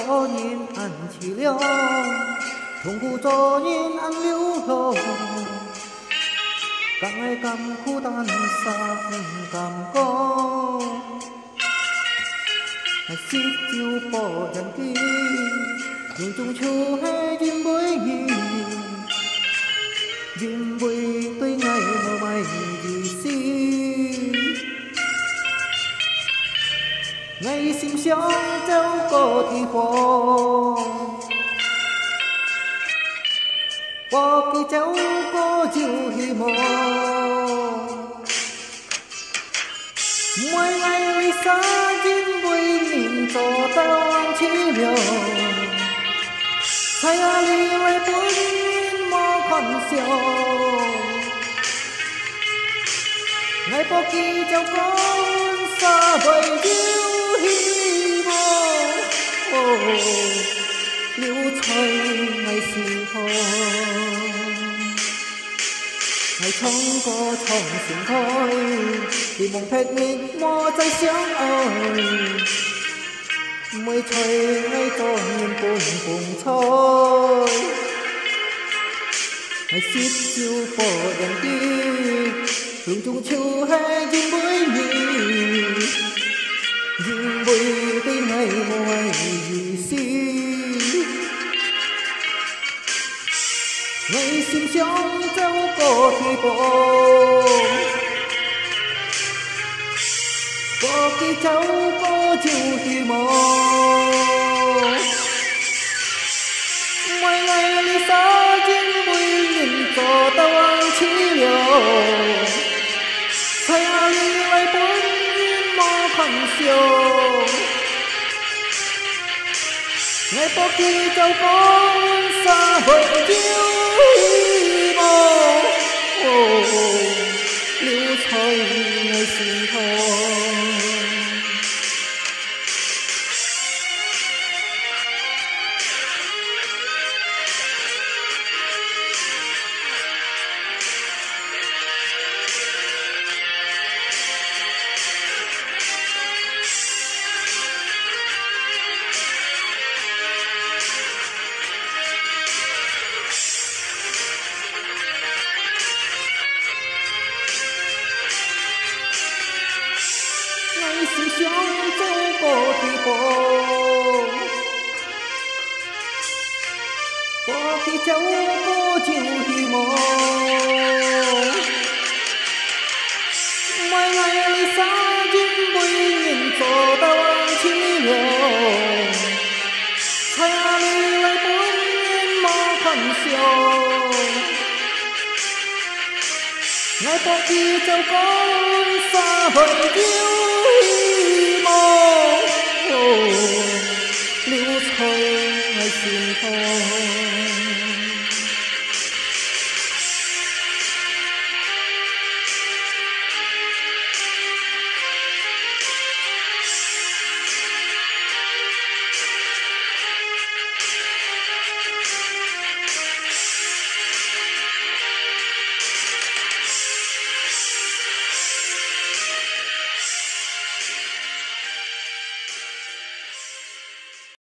cho nhìn ăn chỉ liêu痛苦cho nhìn ăn liêu hồ càng ngày càng孤單xa càng có xiết chiêu bỏ dần kia dùng chung chu hay duyên với duyên với tôi ngày mơ mày gì xin ngày sinh sống cháu có thì phố bỏ kỳ cháu có chịu hi mô mỗi ngày vì xa duyên với nhìn cho tao ăn chỉ liều thay ali lại bốn mò con siêu ngày bỏ kỳ cháu con xa vời yêu hi mô liễu trời ngày sinh thôi ngày không có thòng xin thôi vì mong phép mình mò trái sáng ơi mới trời ngày to nhìn cùng cùng thôi ngày xít chiêu bỏ đèn đi hương chung chiêu hay duyên với nhị duyên với tới ngày mùa gì xin ngày sinh sống cháu có thì có khi cháu có chịu thì mò mỗi ngày lý xa duyên vui nhìn cho tao ăn chỉ liều thay ali lại bốn mò khăn siêu ngày bỏ khi cháu con xa vời yêu liễu trời ngày sinh thôi ngày sinh sống cháu có thì có khi cháu có chịu thì mò mỗi ngày lý xa duyên vui nhìn cho tao ăn chỉ liều thay ali lại bốn mò khăn siêu ngày bỏ khi cháu con xa vời yêu liễu trời ngày sinh thôi